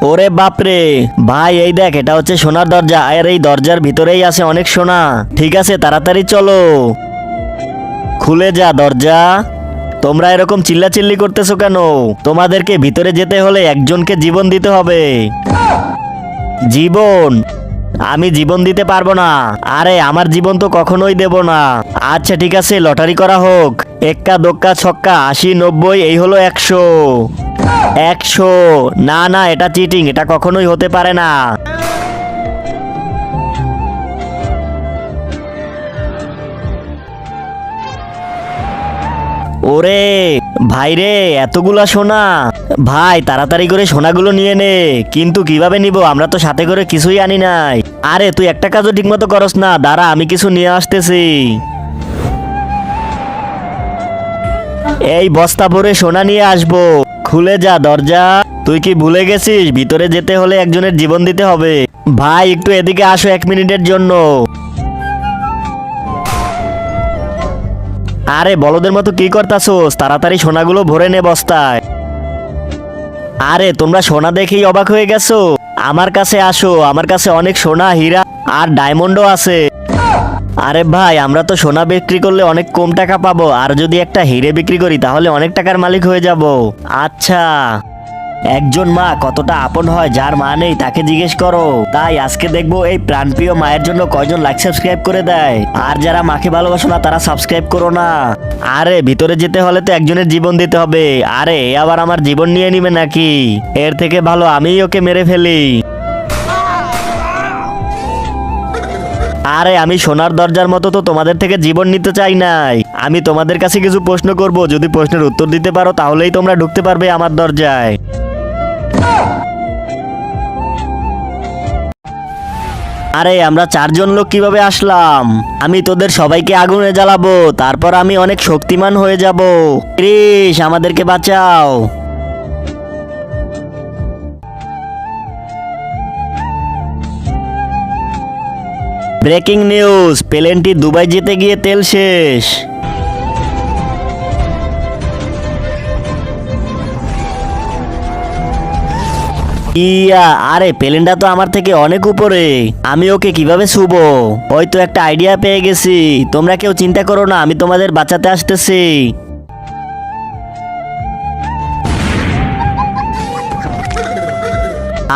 ওরে বাপরে ভাই, এই দেখ, এটা হচ্ছে সোনার দরজা, আর এই দরজার ভিতরেই আছে অনেক সোনা। ঠিক আছে, তাড়াতাড়ি চলো, খুলে যা দরজা। তোমরা এরকম চিল্লাচিল্লি করতেছো কেন? তোমাদেরকে ভিতরে যেতে হলে একজনকে জীবন দিতে হবে। জীবন? আমি জীবন দিতে পারবো না। আরে আমার জীবন তো কখনোই দেব না। আচ্ছা ঠিক আছে, লটারি করা হোক। এক্কা দোক্কা ছক্কা 80 90, এই হলো 100। 100? না না, এটা চিটিং, এটা কখনোই হতে পারে না। ওরে ভাই রে, এতগুলা সোনা! ভাই তাড়াতাড়ি করে সোনাগুলো নিয়ে নে। কিন্তু কিভাবে নিব? আমরা তো সাথে করে কিছুই আনি নাই। আরে তুই একটা কাজও ঠিকমতো করস না, দাঁড়া আমি কিছু নিয়ে আসতেছি। এই বস্তা ভরে সোনা নিয়ে আসবো। খুলে যা দরজা। তুই কি ভুলে গেছিস ভিতরে যেতে হলে একজনের জীবন দিতে হবে? ভাই একটু এদিকে আসো 1 মিনিটের জন্য। আরে বলদের মতো কি করতাছোস? তাড়াতাড়ি সোনাগুলো ভরে নে বস্তায়। আরে তোমরা সোনা দেখেই অবাক হয়ে গেছো? আমার কাছে আসো, আমার কাছে অনেক সোনা, হীরা আর ডায়মন্ডও আছে। আরে ভাই, আমরা তো সোনা বিক্রি করলে অনেক কম টাকা পাবো, আর যদি একটা হিরে বিক্রি করি তাহলে অনেক টাকার মালিক হয়ে যাব। আচ্ছা, একজন মা কতটা আপন হয়, যার মা নেই তাকে জিজ্ঞেস করো। তাই আজকে দেখবো এই প্রাণপ্রিয় মায়ের জন্য কয়জন লাইক সাবস্ক্রাইব করে দেয়। আর যারা মাকে ভালোবাসো না তারা সাবস্ক্রাইব করো না। আরে ভিতরে যেতে হলে তো একজনের জীবন দিতে হবে। আরে এ আবার আমার জীবন নিয়ে নিবে নাকি? এর থেকে ভালো আমিই ওকে মেরে ফেলি। আরে আমি সোনার দরজার মতো তো তোমাদের থেকে জীবন নিতে চাই নাই। আমি তোমাদের কাছে কিছু প্রশ্ন করব, যদি প্রশ্নের উত্তর দিতে পারো তাহলেই তোমরা ঢুকতে পারবে আমার দরজায়। আরে আমরা 4 জন লোক কিভাবে আসলাম? আমি তোদের সবাইকে আগুনে জ্বালাবো, তারপর আমি অনেক শক্তিমান হয়ে যাব। ক্রিস, আমাদেরকে বাঁচাও। ব্রেকিং নিউজ, প্লেনটি দুবাই যেতে গিয়ে তেল শেষ। ইয়া, আরে প্লেনটা তো আমার থেকে অনেক উপরে, আমি ওকে কিভাবে ছুবো? ওই তো একটা আইডিয়া পেয়ে গেছি। তোমরা কেউ চিন্তা করো না, আমি তোমাদের বাঁচাতে আসতেছি।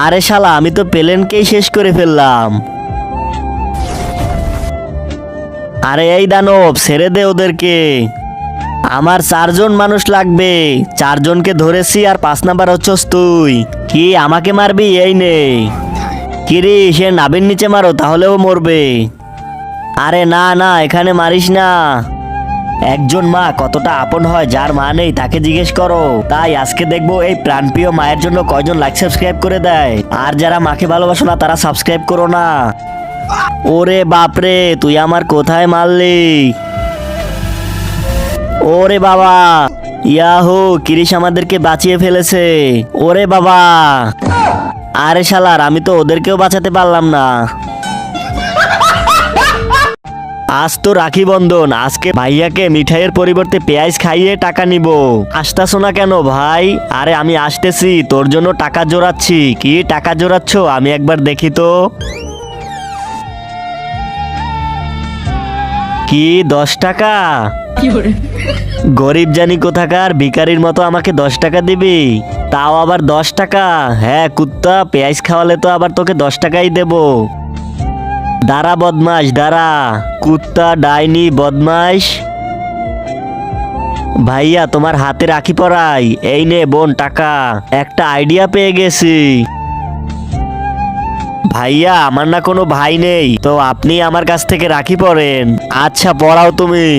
আরে শালা, আমি তো প্লেনকেই শেষ করে ফেললাম। আরে এই দানব, ছেড়ে দে ওদেরকে। আমার 4 জন মানুষ লাগবে। 4 জনকে ধরেছি, আর 5 নাম্বার হচ্ছস তুই। কি আমাকে মারবি? এই নে। কিরে, সে নাবির নিচে মারো, তাহলেও মরবে। আরে না না, এখানে মারিস না। একজন মা কতটা আপন হয়, যার মা নেই তাকে জিজ্ঞেস করো। তাই আজকে দেখবো এই প্রাণপ্রিয় মায়ের জন্য কয়জন লাইক সাবস্ক্রাইব করে দেয়। আর যারা মাকে ভালোবাসো না তারা সাবস্ক্রাইব করো না। ওরে বাপরে, তুই আমার কোথায় মারলি? ওরে বাবা, ইয়াহু, কিরিশ আমাদেরকে বাঁচিয়ে ফেলেছে। ওরে বাবা, আরে শালার, আমি তো ওদেরকেও বাঁচাতে পারলাম না। আজ তো রাখি বন্ধন, আজকে ভাইয়াকে মিঠাইয়ের পরিবর্তে পেঁয়াজ খাইয়ে টাকা নিব। আসতাছো না কেন ভাই? আরে আমি আসতেছি, তোর জন্য টাকা জোড়াচ্ছি। কি টাকা জোড়াচ্ছ? আমি একবার দেখি তো। কি 10 টাকা? গরিব জানি কোথাকার, ভিখারির মতো আমাকে 10 টাকা দিবি? তাও আবার 10 টাকা? হ্যাঁ কুত্তা, পেঁয়াজ খাওয়ালে তো আবার তোকে 10 টাকাই দেব। দাঁড়া বদমাস, দাঁড়া। কুত্তা, ডাইনি, বদমাস। ভাইয়া তোমার হাতে রাখি পরাই। এই নে বোন টাকা। একটা আইডিয়া পেয়ে গেছি। ভাইয়া, আমার না কোনো ভাই নেই, তো আপনি আমার কাছ থেকে রাখি পরেন। আচ্ছা পড়াও তুমি।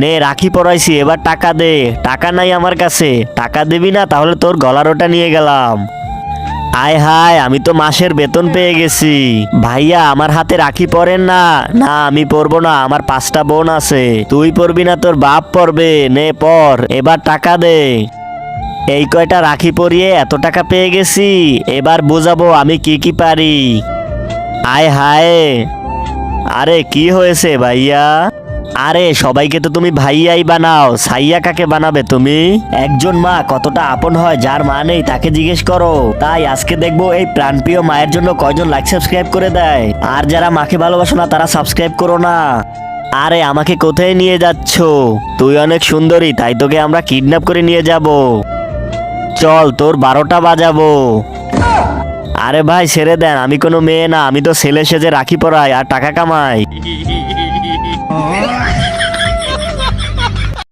নে রাখি পরাইছি, এবার টাকা দে। টাকা নাই আমার কাছে। টাকা দিবি না? তাহলে তোর গলার ওটা নিয়ে গেলাম। আয় হায়, আমি তো মাসের বেতন পেয়ে গেছি। ভাইয়া আমার হাতে রাখি পরেন না। না আমি পরবো না, আমার 5টা বোন আছে। তুই পরবি না, তোর বাপ পরবে। নে পর, এবার টাকা দে। এই কয়টা রাখি পরিয়ে এত টাকা পেয়ে গেছি, এবার বুঝাবো আমি কি কি পারি। আয় হায়। আরে কি হয়েছে ভাইয়া? আরে সবাইকে তো তুমি ভাইয়াই বানাও, সাইয়া কাকে বানাবে তুমি? একজন মা কতটা আপন হয়, যার মা নেই তাকে জিজ্ঞেস করো। তাই আজকে দেখবো এই প্রাণপ্রিয় মায়ের জন্য কয়জন লাইক সাবস্ক্রাইব করে দেয়। আর যারা মাকে ভালোবাসো না তারা সাবস্ক্রাইব করো না। আরে আমাকে কোথায় নিয়ে যাচ্ছ? তুই অনেক সুন্দরী, তাই তোকে আমরা কিডন্যাপ করে নিয়ে যাব। চল তোর 12টা বাজাবো। আরে ভাই ছেড়ে দেন, আমি কোনো মেয়ে না, আমি তো ছেলে সেজে রাখি পরাই আর টাকা কামাই।